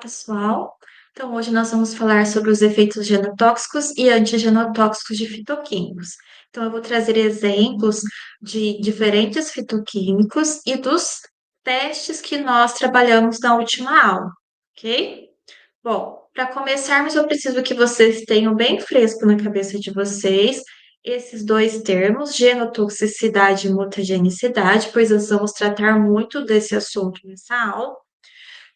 Pessoal. Então, hoje nós vamos falar sobre os efeitos genotóxicos e antigenotóxicos de fitoquímicos. Então, eu vou trazer exemplos de diferentes fitoquímicos e dos testes que nós trabalhamos na última aula, ok? Bom, para começarmos, eu preciso que vocês tenham bem fresco na cabeça de vocês esses dois termos, genotoxicidade e mutagenicidade, pois nós vamos tratar muito desse assunto nessa aula.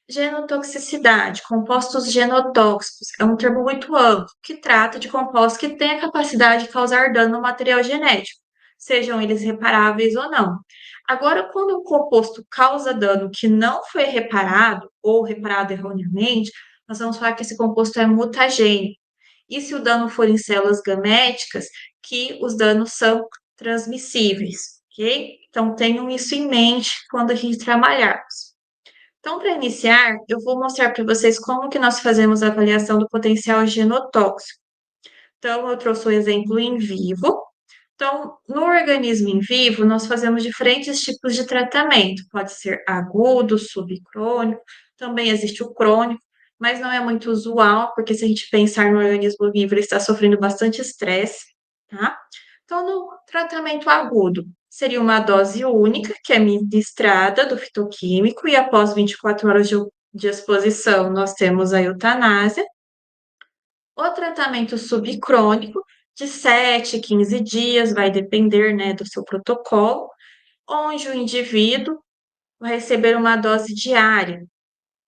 Genotoxicidade, compostos genotóxicos, é um termo muito amplo que trata de compostos que têm a capacidade de causar dano no material genético, sejam eles reparáveis ou não. Agora, quando um composto causa dano que não foi reparado ou reparado erroneamente, nós vamos falar que esse composto é mutagênico. E se o dano for em células gaméticas, que os danos são transmissíveis, ok? Então, tenham isso em mente quando a gente trabalharmos. Então, para iniciar, eu vou mostrar para vocês como que nós fazemos a avaliação do potencial genotóxico. Então, eu trouxe o exemplo em vivo. Então, no organismo em vivo, nós fazemos diferentes tipos de tratamento. Pode ser agudo, subcrônico, também existe o crônico, mas não é muito usual, porque se a gente pensar no organismo vivo, ele está sofrendo bastante estresse, tá? Então, no tratamento agudo, seria uma dose única, que é ministrada do fitoquímico, e após 24 horas de exposição, nós temos a eutanásia. O tratamento subcrônico, de 7 a 15 dias, vai depender, né, do seu protocolo, onde o indivíduo vai receber uma dose diária.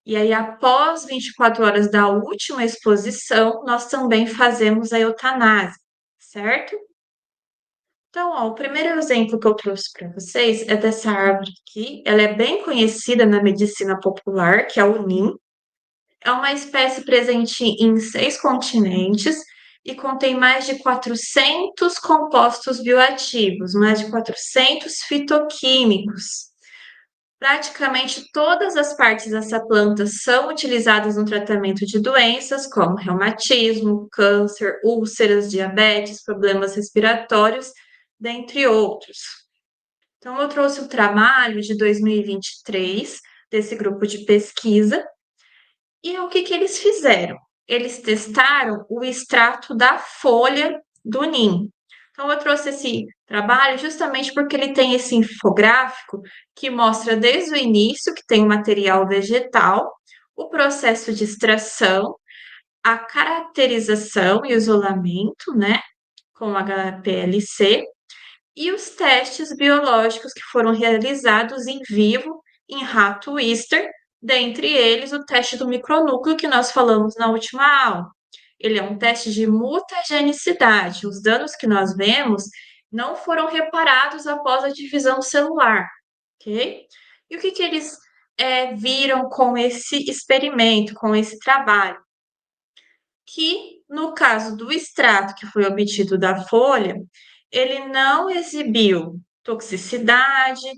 E aí, após 24 horas da última exposição, nós também fazemos a eutanásia, certo? Então, ó, o primeiro exemplo que eu trouxe para vocês é dessa árvore aqui. Ela é bem conhecida na medicina popular, que é o NIM. É uma espécie presente em 6 continentes e contém mais de 400 compostos bioativos, mais de 400 fitoquímicos. Praticamente todas as partes dessa planta são utilizadas no tratamento de doenças como reumatismo, câncer, úlceras, diabetes, problemas respiratórios, dentre outros. Então, eu trouxe o trabalho de 2023 desse grupo de pesquisa. E o que que eles fizeram? Eles testaram o extrato da folha do NIM. Então, eu trouxe esse trabalho justamente porque ele tem esse infográfico que mostra desde o início, que tem o material vegetal, o processo de extração, a caracterização e isolamento, né, com HPLC, e os testes biológicos que foram realizados em vivo em rato Easter, dentre eles o teste do micronúcleo que nós falamos na última aula. Ele é um teste de mutagenicidade. Os danos que nós vemos não foram reparados após a divisão celular, ok? E o que que eles viram com esse experimento, com esse trabalho? Que no caso do extrato que foi obtido da folha, ele não exibiu toxicidade,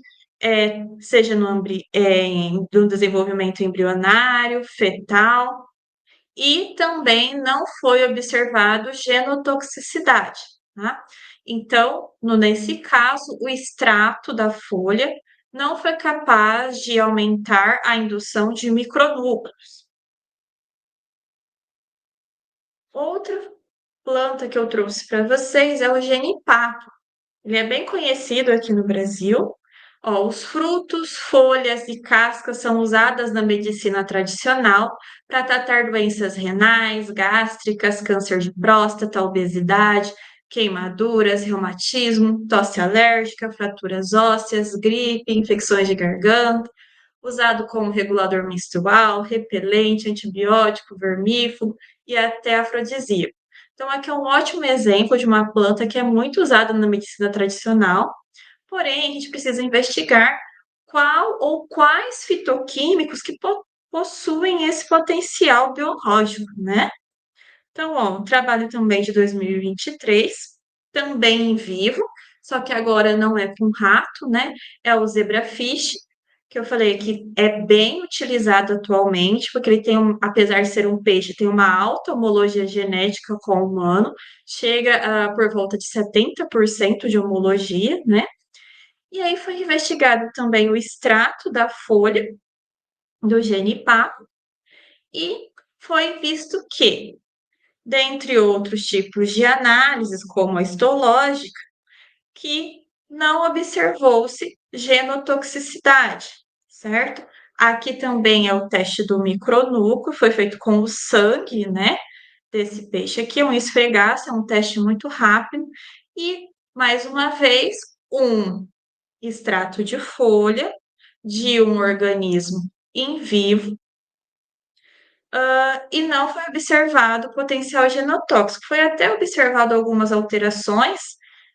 seja no desenvolvimento embrionário, fetal, e também não foi observado genotoxicidade, tá? Então, nesse caso, o extrato da folha não foi capaz de aumentar a indução de micronúcleos. Outra planta que eu trouxe para vocês é o genipapo. Ele é bem conhecido aqui no Brasil. Ó, os frutos, folhas e cascas são usadas na medicina tradicional para tratar doenças renais, gástricas, câncer de próstata, obesidade, queimaduras, reumatismo, tosse alérgica, fraturas ósseas, gripe, infecções de garganta. Usado como regulador menstrual, repelente, antibiótico, vermífugo e até afrodisíaco. Então, aqui é um ótimo exemplo de uma planta que é muito usada na medicina tradicional, porém, a gente precisa investigar qual ou quais fitoquímicos que possuem esse potencial biológico, né? Então, ó, um trabalho também de 2023, também em vivo, só que agora não é com rato, né? É o zebrafish, que eu falei que é bem utilizado atualmente, porque ele tem, apesar de ser um peixe, tem uma alta homologia genética com o humano, chega a por volta de 70% de homologia, né? E aí foi investigado também o extrato da folha do genipapo E foi visto que, dentre outros tipos de análises, como a histológica, que não observou-se genotoxicidade, certo? Aqui também é o teste do micronúcleo, foi feito com o sangue, né, desse peixe aqui, um esfregaço, é um teste muito rápido. E, mais uma vez, um extrato de folha de um organismo em vivo, e não foi observado potencial genotóxico. Foi até observado algumas alterações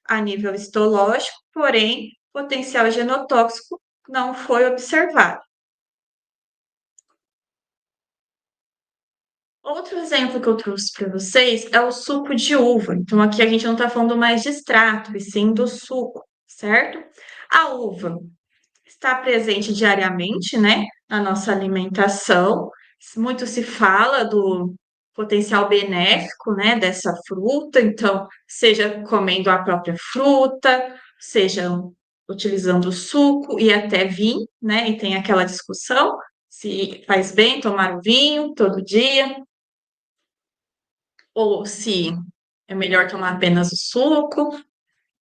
a nível histológico, porém, potencial genotóxico não foi observado. Outro exemplo que eu trouxe para vocês é o suco de uva. Então, aqui a gente não está falando mais de extrato, e sim do suco, certo? A uva está presente diariamente, né, na nossa alimentação. Muito se fala do potencial benéfico, né, dessa fruta, então, seja comendo a própria fruta, seja utilizando o suco e até vinho, né, e tem aquela discussão se faz bem tomar o vinho todo dia ou se é melhor tomar apenas o suco.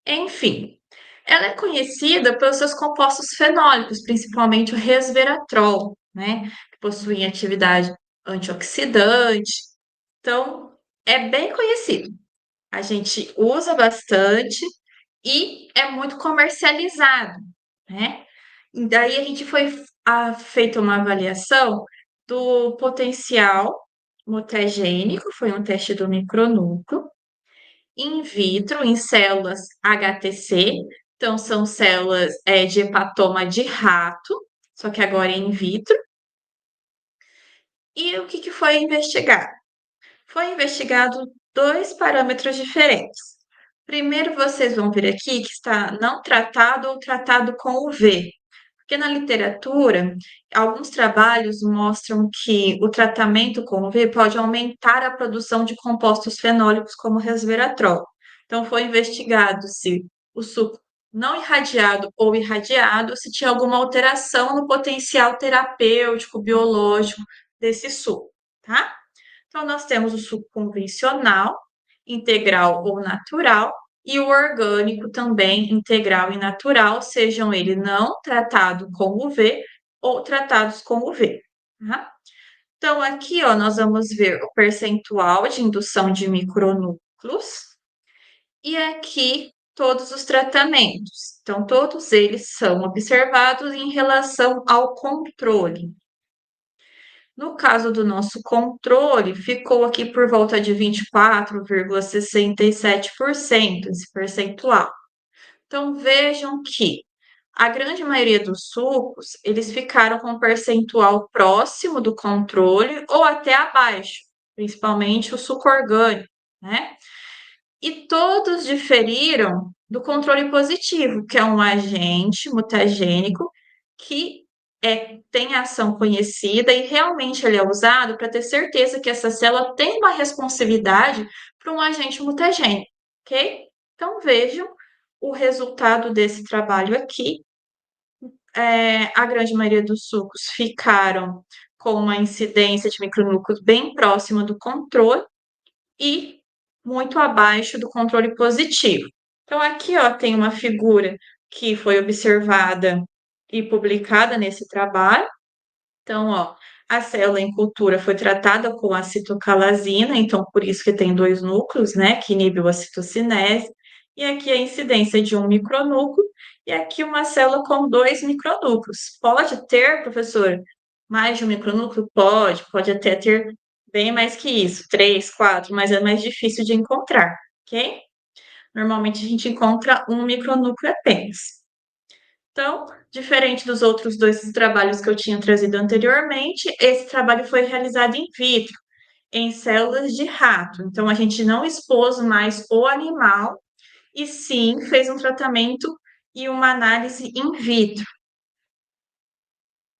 Enfim, ela é conhecida pelos seus compostos fenólicos, principalmente o resveratrol, né, que possuem atividade antioxidante. Então, é bem conhecido. A gente usa bastante e é muito comercializado, né? E daí a gente foi feita uma avaliação do potencial mutagênico, foi um teste do micronúcleo, in vitro, em células HTC, então são células de hepatoma de rato, só que agora é in vitro. E o que foi investigado? Foi investigado dois parâmetros diferentes. Primeiro, vocês vão ver aqui que está não tratado ou tratado com UV. Porque na literatura, alguns trabalhos mostram que o tratamento com UV pode aumentar a produção de compostos fenólicos como resveratrol. Então, foi investigado se o suco não irradiado ou irradiado, se tinha alguma alteração no potencial terapêutico, biológico desse suco, tá? Então, nós temos o suco convencional, integral ou natural, e o orgânico também integral e natural, sejam ele não tratado com UV ou tratados com UV. Tá? Então, aqui ó, nós vamos ver o percentual de indução de micronúcleos e aqui todos os tratamentos. Então, todos eles são observados em relação ao controle. No caso do nosso controle, ficou aqui por volta de 24,67% esse percentual. Então, vejam que a grande maioria dos sucos, eles ficaram com um percentual próximo do controle ou até abaixo, principalmente o suco orgânico, né? E todos diferiram do controle positivo, que é um agente mutagênico que tem ação conhecida e realmente ele é usado para ter certeza que essa célula tem uma responsividade para um agente mutagênico, ok? Então vejam o resultado desse trabalho aqui. A grande maioria dos sucos ficaram com uma incidência de micronúcleos bem próxima do controle e muito abaixo do controle positivo. Então, aqui ó, tem uma figura que foi observada e publicada nesse trabalho. Então, ó, a célula em cultura foi tratada com a citocalasina, então por isso que tem dois núcleos, né, que inibe a citocinese. E aqui a incidência de um micronúcleo, e aqui uma célula com dois micronúcleos. Pode ter, professor, mais de um micronúcleo? Pode até ter bem mais que isso, três, quatro, mas é mais difícil de encontrar, ok? Normalmente a gente encontra um micronúcleo apenas. Então, diferente dos outros dois trabalhos que eu tinha trazido anteriormente, esse trabalho foi realizado in vitro, em células de rato. Então, a gente não expôs mais o animal, e sim fez um tratamento e uma análise in vitro.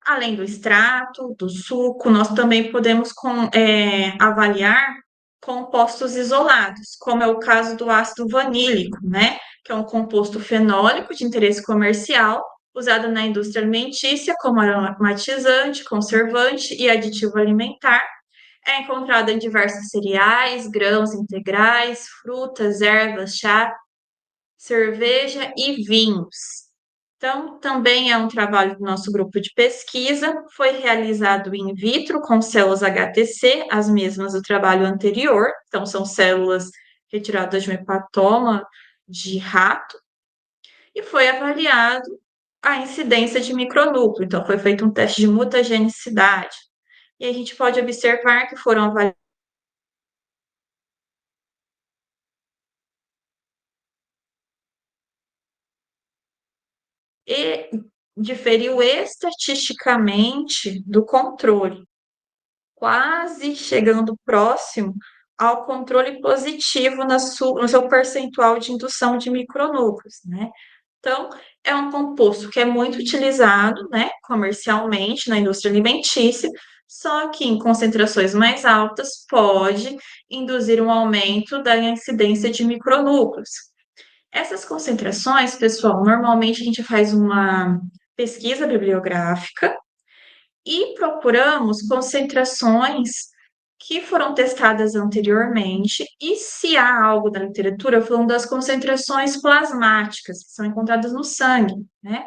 Além do extrato, do suco, nós também podemos avaliar compostos isolados, como é o caso do ácido vanílico, né? Que é um composto fenólico de interesse comercial, usado na indústria alimentícia como aromatizante, conservante e aditivo alimentar. É encontrado em diversos cereais, grãos integrais, frutas, ervas, chá, cerveja e vinhos. Então, também é um trabalho do nosso grupo de pesquisa, foi realizado in vitro com células HTC, as mesmas do trabalho anterior, então são células retiradas de um hepatoma de rato, e foi avaliado a incidência de micronúcleo, então foi feito um teste de mutagenicidade. E a gente pode observar que foram avaliados e diferiu estatisticamente do controle, quase chegando próximo ao controle positivo no seu percentual de indução de micronúcleos, né? Então, é um composto que é muito utilizado, né, comercialmente na indústria alimentícia, só que em concentrações mais altas pode induzir um aumento da incidência de micronúcleos. Essas concentrações, pessoal, normalmente a gente faz uma pesquisa bibliográfica e procuramos concentrações que foram testadas anteriormente, e se há algo da literatura falando das concentrações plasmáticas, que são encontradas no sangue, né?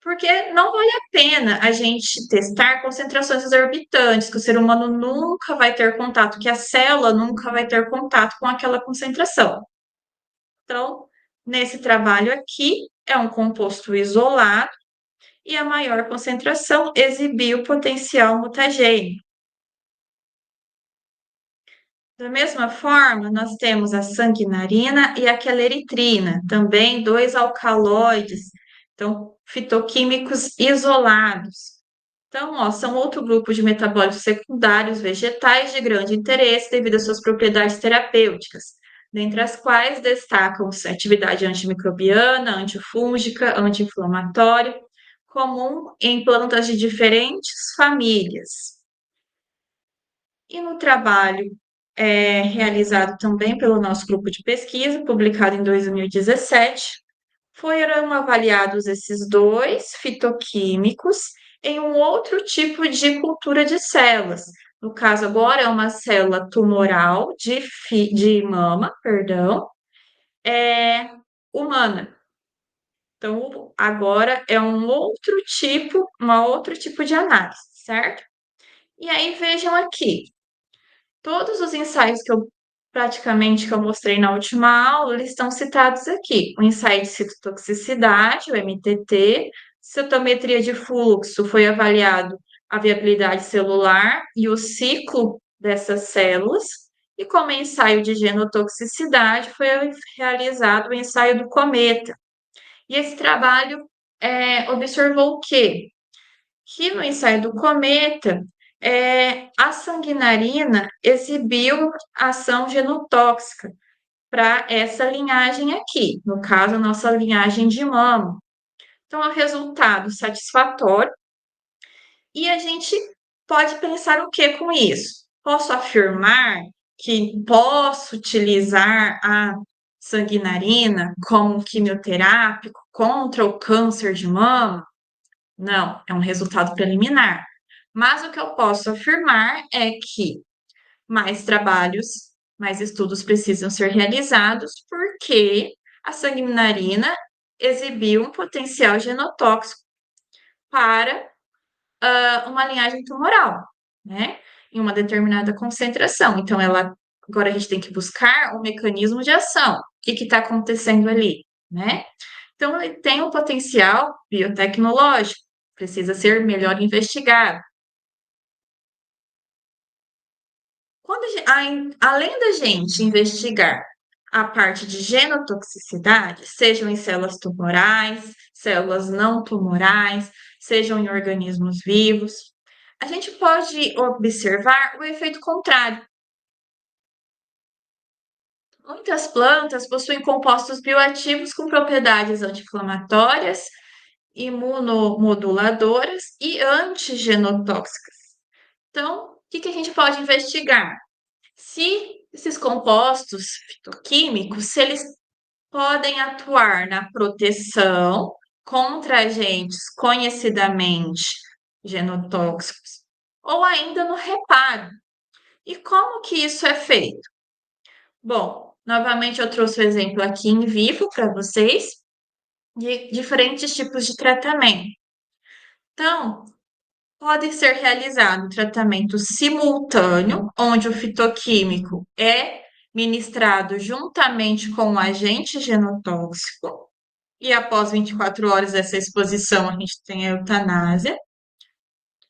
Porque não vale a pena a gente testar concentrações exorbitantes, que o ser humano nunca vai ter contato, que a célula nunca vai ter contato com aquela concentração. Então, nesse trabalho aqui, é um composto isolado e a maior concentração exibiu potencial mutagênico. Da mesma forma, nós temos a sanguinarina e a queleritrina, também dois alcaloides, então, fitoquímicos isolados. Então, ó, são outro grupo de metabólitos secundários vegetais de grande interesse devido às suas propriedades terapêuticas, dentre as quais destacam-se a atividade antimicrobiana, antifúngica, anti-inflamatória, comum em plantas de diferentes famílias. E no trabalho realizado também pelo nosso grupo de pesquisa, publicado em 2017, foram avaliados esses dois fitoquímicos em um outro tipo de cultura de células. No caso, agora é uma célula tumoral de mama, perdão, humana. Então, agora é uma outro tipo de análise, certo? E aí vejam aqui, todos os ensaios que eu mostrei na última aula, eles estão citados aqui. O ensaio de citotoxicidade, o MTT, citometria de fluxo, foi avaliado a viabilidade celular e o ciclo dessas células. E como ensaio de genotoxicidade, foi realizado o ensaio do cometa. E esse trabalho observou o quê? Que no ensaio do cometa, a sanguinarina exibiu ação genotóxica para essa linhagem aqui, no caso, a nossa linhagem de mama. Então, é um resultado satisfatório, e a gente pode pensar o que com isso? Posso afirmar que posso utilizar a sanguinarina como quimioterápico contra o câncer de mama? Não, é um resultado preliminar. Mas o que eu posso afirmar é que mais trabalhos, mais estudos precisam ser realizados, porque a sanguinarina exibiu um potencial genotóxico para uma linhagem tumoral, né? Em uma determinada concentração. Então, agora a gente tem que buscar o mecanismo de ação. O que está acontecendo ali, né? Então, ele tem um potencial biotecnológico, precisa ser melhor investigado. Além da gente investigar a parte de genotoxicidade, sejam em células tumorais, células não tumorais, sejam em organismos vivos, a gente pode observar o efeito contrário. Muitas plantas possuem compostos bioativos com propriedades anti-inflamatórias, imunomoduladoras e antigenotóxicas. Então, o que a gente pode investigar? Se esses compostos fitoquímicos, se eles podem atuar na proteção contra agentes conhecidamente genotóxicos, ou ainda no reparo. E como que isso é feito? Bom, novamente eu trouxe o exemplo aqui em vivo para vocês de diferentes tipos de tratamento. Então, pode ser realizado tratamento simultâneo, onde o fitoquímico é ministrado juntamente com o agente genotóxico, e após 24 horas dessa exposição, a gente tem a eutanásia.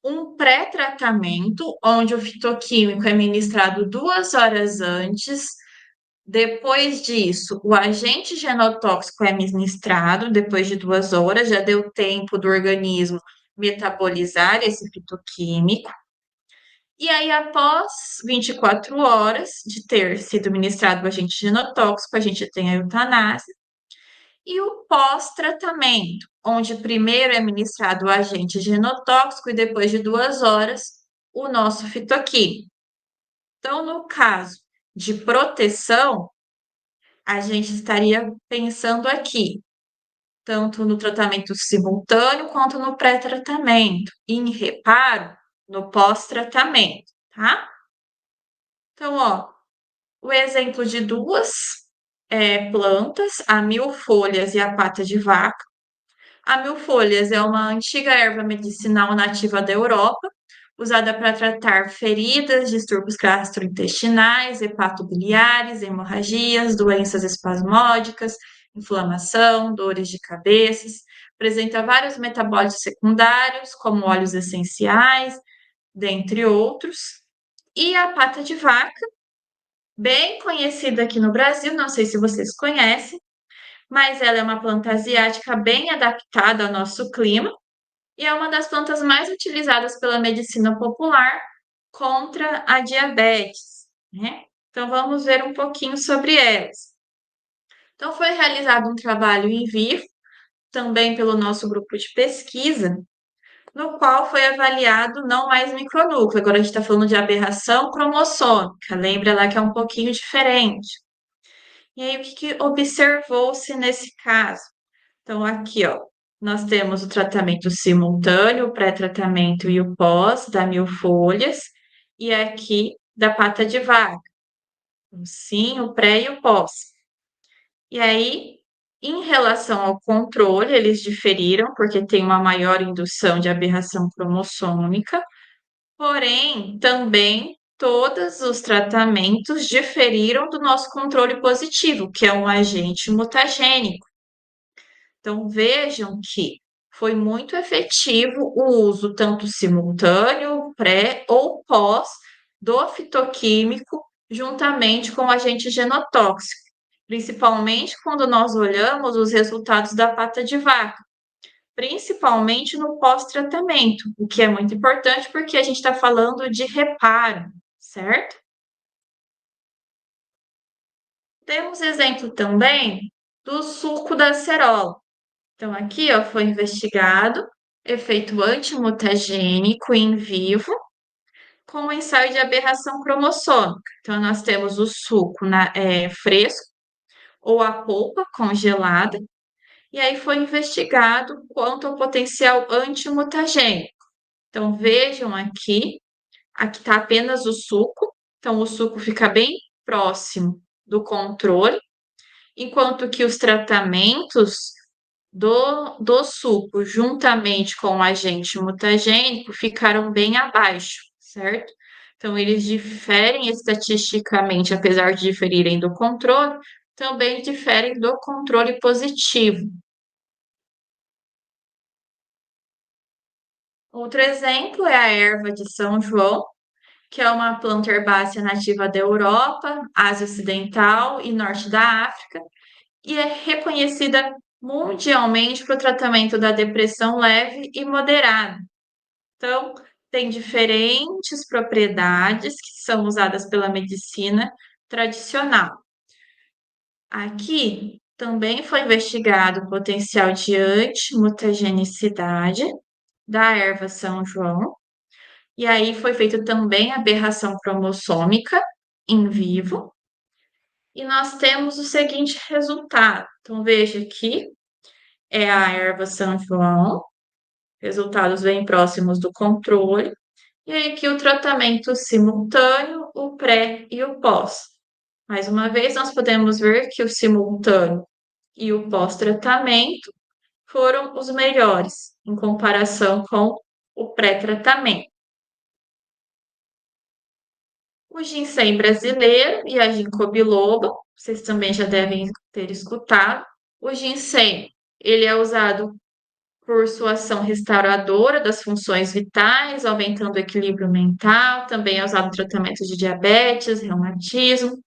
Um pré-tratamento, onde o fitoquímico é ministrado 2 horas antes. Depois disso, o agente genotóxico é ministrado depois de 2 horas, já deu tempo do organismo metabolizar esse fitoquímico. E aí, após 24 horas de ter sido ministrado o agente genotóxico, a gente tem a eutanásia. E o pós-tratamento, onde primeiro é ministrado o agente genotóxico e depois de 2 horas o nosso fitoquímico. Então, no caso de proteção, a gente estaria pensando aqui, tanto no tratamento simultâneo quanto no pré-tratamento, e em reparo no pós-tratamento, tá? Então, ó, o exemplo de duas plantas, a mil-folhas e a pata de vaca. A mil-folhas é uma antiga erva medicinal nativa da Europa, usada para tratar feridas, distúrbios gastrointestinais, hepatobiliares, hemorragias, doenças espasmódicas, inflamação, dores de cabeça. Apresenta vários metabólitos secundários, como óleos essenciais, dentre outros. E a pata de vaca, bem conhecida aqui no Brasil, não sei se vocês conhecem, mas ela é uma planta asiática bem adaptada ao nosso clima e é uma das plantas mais utilizadas pela medicina popular contra a diabetes, né? Então vamos ver um pouquinho sobre elas. Então foi realizado um trabalho em vivo, também pelo nosso grupo de pesquisa, no qual foi avaliado não mais micronúcleo, agora a gente está falando de aberração cromossômica, lembra lá que é um pouquinho diferente. E aí, o que que observou-se nesse caso? Então, aqui, ó, nós temos o tratamento simultâneo, o pré-tratamento e o pós da mil-folhas, e aqui da pata de vaca. Sim, o pré e o pós. E aí, em relação ao controle, eles diferiram, porque tem uma maior indução de aberração cromossômica, porém, também todos os tratamentos diferiram do nosso controle positivo, que é um agente mutagênico. Então, vejam que foi muito efetivo o uso tanto simultâneo, pré ou pós do fitoquímico, juntamente com o agente genotóxico, principalmente quando nós olhamos os resultados da pata de vaca, principalmente no pós-tratamento, o que é muito importante porque a gente está falando de reparo, certo? Temos exemplo também do suco da acerola. Então, aqui, ó, foi investigado efeito antimutagênico em vivo com o ensaio de aberração cromossômica. Então, nós temos o suco fresco ou a polpa congelada, e aí foi investigado quanto ao potencial antimutagênico. Então, vejam aqui está apenas o suco, então o suco fica bem próximo do controle, enquanto que os tratamentos do suco, juntamente com o agente mutagênico, ficaram bem abaixo, certo? Então, eles diferem estatisticamente, apesar de diferirem do controle, também diferem do controle positivo. Outro exemplo é a erva de São João, que é uma planta herbácea nativa da Europa, Ásia Ocidental e Norte da África, e é reconhecida mundialmente para o tratamento da depressão leve e moderada. Então, tem diferentes propriedades que são usadas pela medicina tradicional. Aqui também foi investigado o potencial de antimutagenicidade da erva São João, e aí foi feito também a aberração cromossômica em vivo, e nós temos o seguinte resultado. Então, veja aqui, é a erva São João, resultados bem próximos do controle. E aí aqui o tratamento simultâneo, o pré e o pós. Mais uma vez, nós podemos ver que o simultâneo e o pós-tratamento foram os melhores em comparação com o pré-tratamento. O ginseng brasileiro e a ginkgo biloba, vocês também já devem ter escutado. O ginseng, ele é usado por sua ação restauradora das funções vitais, aumentando o equilíbrio mental, também é usado no tratamento de diabetes, reumatismo.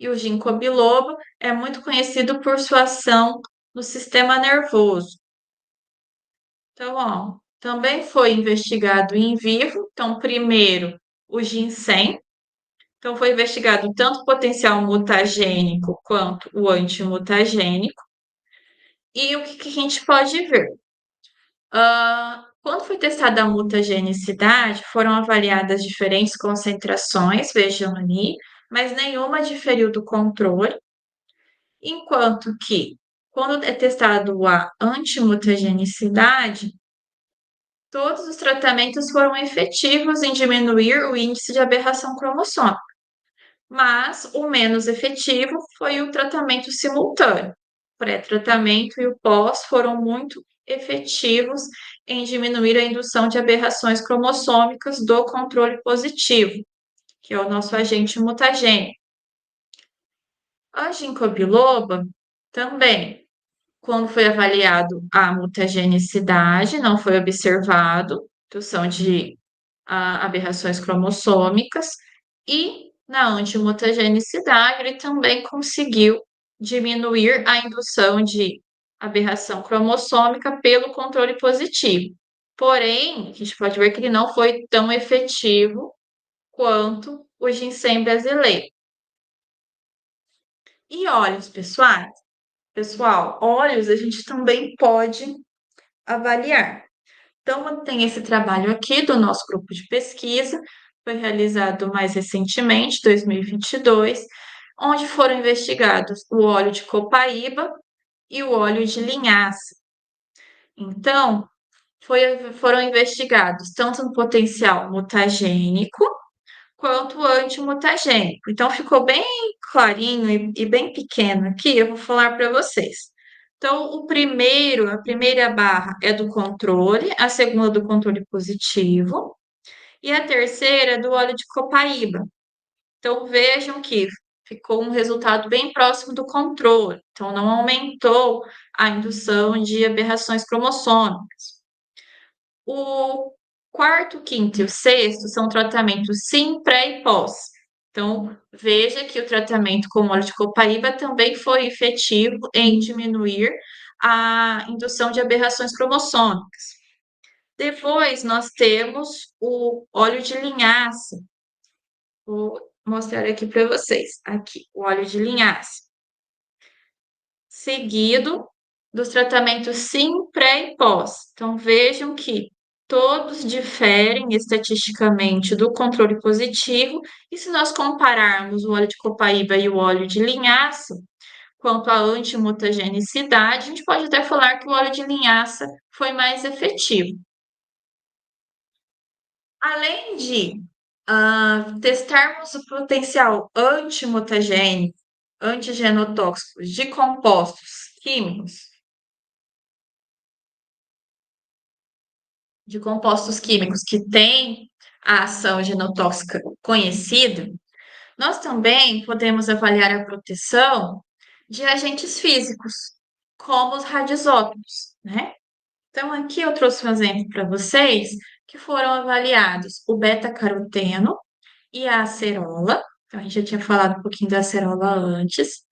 E o ginkgo biloba é muito conhecido por sua ação no sistema nervoso. Então, ó, também foi investigado em vivo. Então, primeiro, o ginseng. Então, foi investigado tanto o potencial mutagênico quanto o antimutagênico. E o que a gente pode ver? Quando foi testada a mutagenicidade, foram avaliadas diferentes concentrações, vejam ali, mas nenhuma diferiu do controle, enquanto que, quando é testado a antimutagenicidade, todos os tratamentos foram efetivos em diminuir o índice de aberração cromossômica, mas o menos efetivo foi o tratamento simultâneo. O pré-tratamento e o pós foram muito efetivos em diminuir a indução de aberrações cromossômicas do controle positivo, que é o nosso agente mutagênico. A ginkgo biloba também, quando foi avaliado a mutagenicidade, não foi observado indução de aberrações cromossômicas, e na antimutagenicidade ele também conseguiu diminuir a indução de aberração cromossômica pelo controle positivo. Porém, a gente pode ver que ele não foi tão efetivo quanto o ginseng brasileiro. E óleos, pessoal, óleos a gente também pode avaliar. Então, tem esse trabalho aqui do nosso grupo de pesquisa, foi realizado mais recentemente, 2022, onde foram investigados o óleo de copaíba e o óleo de linhaça. Então, foram investigados tanto no potencial mutagênico quanto antimutagênico. Então, ficou bem clarinho e bem pequeno aqui, eu vou falar para vocês. Então, a primeira barra é do controle, a segunda do controle positivo e a terceira é do óleo de copaíba. Então, vejam que ficou um resultado bem próximo do controle. Então, não aumentou a indução de aberrações cromossômicas. O quarto, quinto e o sexto são tratamentos sim, pré e pós. Então, veja que o tratamento com óleo de copaíba também foi efetivo em diminuir a indução de aberrações cromossômicas. Depois, nós temos o óleo de linhaça. Vou mostrar aqui para vocês. Aqui, o óleo de linhaça. Seguido dos tratamentos sim, pré e pós. Então, vejam que todos diferem estatisticamente do controle positivo, e se nós compararmos o óleo de copaíba e o óleo de linhaça, quanto à antimutagenicidade, a gente pode até falar que o óleo de linhaça foi mais efetivo. Além de testarmos o potencial antimutagênico, antigenotóxico de compostos químicos que têm a ação genotóxica conhecida, nós também podemos avaliar a proteção de agentes físicos, como os radioisótopos, né? Então, aqui eu trouxe um exemplo para vocês que foram avaliados o beta-caroteno e a acerola. Então, a gente já tinha falado um pouquinho da acerola antes.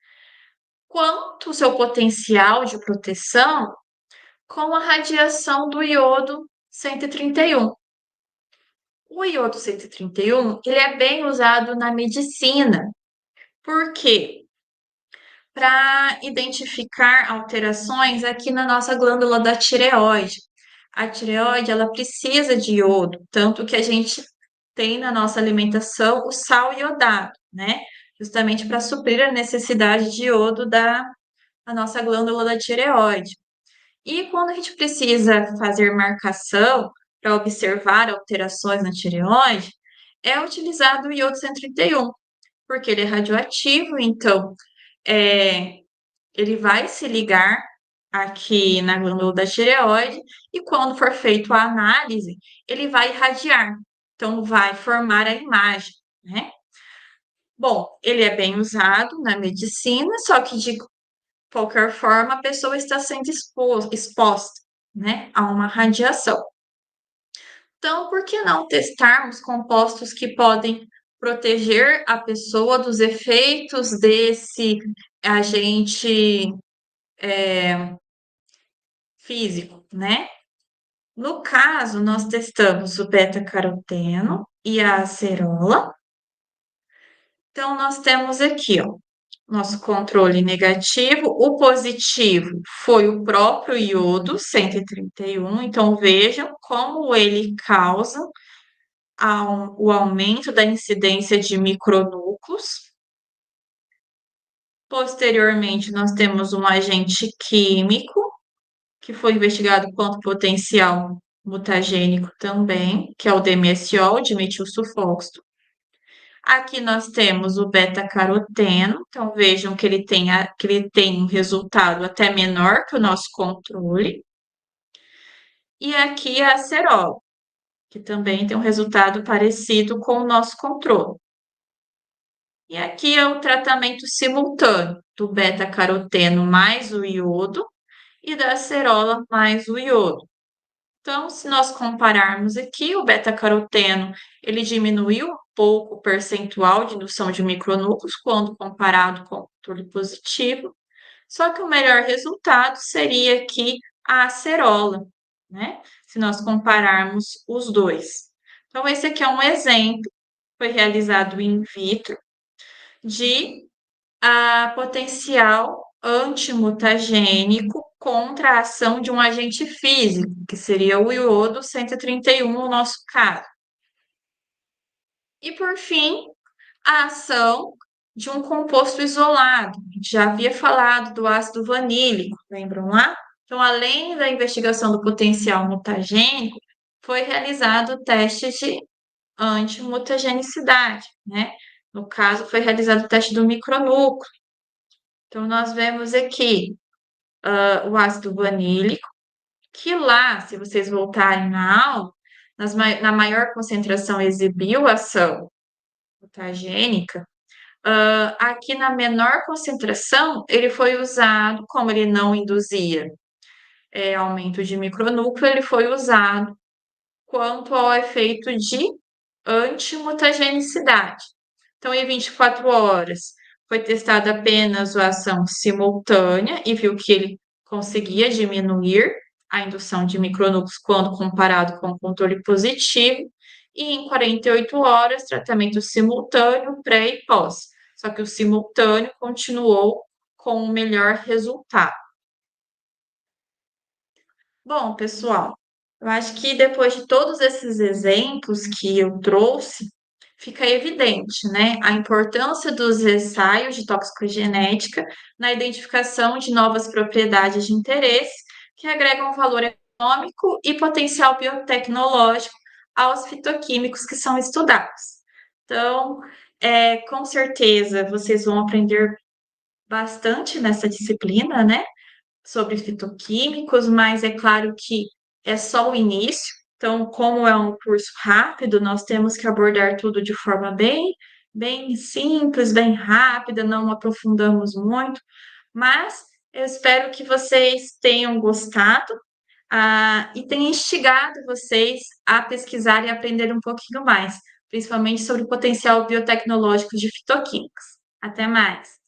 Quanto o seu potencial de proteção com a radiação do iodo 131. O iodo 131, ele é bem usado na medicina. Por quê? Para identificar alterações aqui na nossa glândula da tireoide. A tireoide, ela precisa de iodo, tanto que a gente tem na nossa alimentação o sal iodado, né? Justamente para suprir a necessidade de iodo da nossa glândula da tireoide. E quando a gente precisa fazer marcação para observar alterações na tireoide, é utilizado o iodo 131, porque ele é radioativo, então é, ele vai se ligar aqui na glândula da tireoide e quando for feito a análise, ele vai irradiar, então vai formar a imagem, né? Bom, ele é bem usado na medicina, só que de qualquer forma a pessoa está sendo exposta, né, a uma radiação. Então, por que não testarmos compostos que podem proteger a pessoa dos efeitos desse agente físico, né? No caso, nós testamos o beta-caroteno e a acerola. Então, nós temos aqui, ó, nosso controle negativo. O positivo foi o próprio iodo 131. Então, vejam como ele causa o aumento da incidência de micronúcleos. Posteriormente, nós temos um agente químico, que foi investigado quanto potencial mutagênico também, que é o DMSO, dimetilsulfóxido. Aqui nós temos o beta-caroteno, então vejam que que ele tem um resultado até menor que o nosso controle. E aqui a acerola, que também tem um resultado parecido com o nosso controle. E aqui é o tratamento simultâneo do beta-caroteno mais o iodo e da acerola mais o iodo. Então, se nós compararmos aqui, o beta-caroteno, ele diminuiu um pouco o percentual de indução de micronúcleos quando comparado com o controle positivo, só que o melhor resultado seria aqui a acerola, né? Se nós compararmos os dois. Então, esse aqui é um exemplo, foi realizado in vitro, de potencial antimutagênico contra a ação de um agente físico, que seria o iodo 131 no nosso caso. E, por fim, a ação de um composto isolado. A gente já havia falado do ácido vanílico, lembram lá? Então, além da investigação do potencial mutagênico, foi realizado o teste de antimutagenicidade, né? No caso, foi realizado o teste do micronúcleo. Então, nós vemos aqui o ácido vanílico, que lá, se vocês voltarem na aula, na maior concentração exibiu ação mutagênica. Aqui na menor concentração, ele foi usado, como ele não induzia aumento de micronúcleo, ele foi usado quanto ao efeito de antimutagenicidade. Então, em 24 horas, foi testada apenas a ação simultânea e viu que ele conseguia diminuir a indução de micronúcleos quando comparado com o controle positivo, e em 48 horas, tratamento simultâneo, pré e pós. Só que o simultâneo continuou com o melhor resultado. Bom, pessoal, eu acho que depois de todos esses exemplos que eu trouxe, fica evidente, né, a importância dos ensaios de toxicogenética na identificação de novas propriedades de interesse que agregam valor econômico e potencial biotecnológico aos fitoquímicos que são estudados. Então, com certeza, vocês vão aprender bastante nessa disciplina, né? Sobre fitoquímicos, mas é claro que é só o início. Então, como é um curso rápido, nós temos que abordar tudo de forma bem simples, bem rápida, não aprofundamos muito, mas eu espero que vocês tenham gostado, e tenha instigado vocês a pesquisar e aprender um pouquinho mais, principalmente sobre o potencial biotecnológico de fitoquímicos. Até mais!